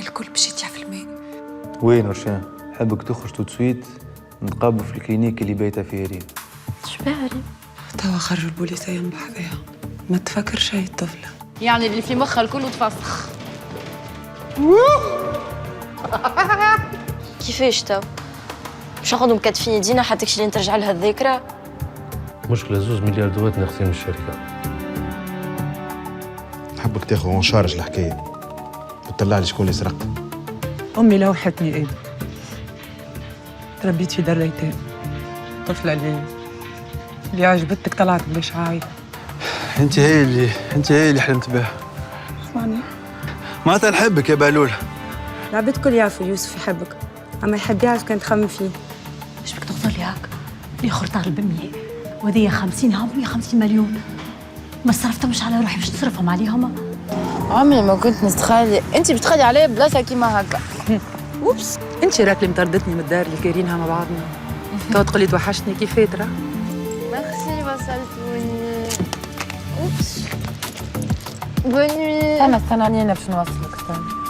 الكل باش يضيع في الماء. وين ورشان؟ حبك تخرج تو سويت نتقابلوا في الكلينيك اللي بايته فيها ريم. شباها ريم؟ توا خرجوا البوليسيين بحذاها، ما تفكر شيء الطفلة. يعني اللي في مخها الكل تفسخ. كيفاش تو؟ باش ناخذهم مكتفين يدينا حتى كشي ترجع لها الذاكرة؟ مشكلة 2 مليار دوات ناقصين من الشركة. نحبك تاخذ اون شارج الحكايه وتطلع لي شكون اللي سرق. أمي لوحتني إيدي، تربيت في دار ايتام. الطفلة اللي عجبتك طلعت باش عايدة. انت هي اللي حلمت بها. معني معناتها نحبك يا بهلول. العباد الكل يعرفوا يوسف يحبك، أما يحب يعرف كان تخمم فيه. ايش بك تغزر لي هاك؟ الاخر طالب ب100 وهذيا 50 ها 150 مليون. ما صرفتهمش على روحي باش تصرفهم عليهم. عمري ما كنت نتخيل انت بتخلي عليا بلاصه كيما هكا. اوبس، انت راك اللي مطردتني من الدار اللي كايرينها مع بعضنا. تو تقولي توحشتني كيف ترى؟ ميرسي وصلتوني. اوبس بونوي. انا استناني انا باش نوصلك استنى.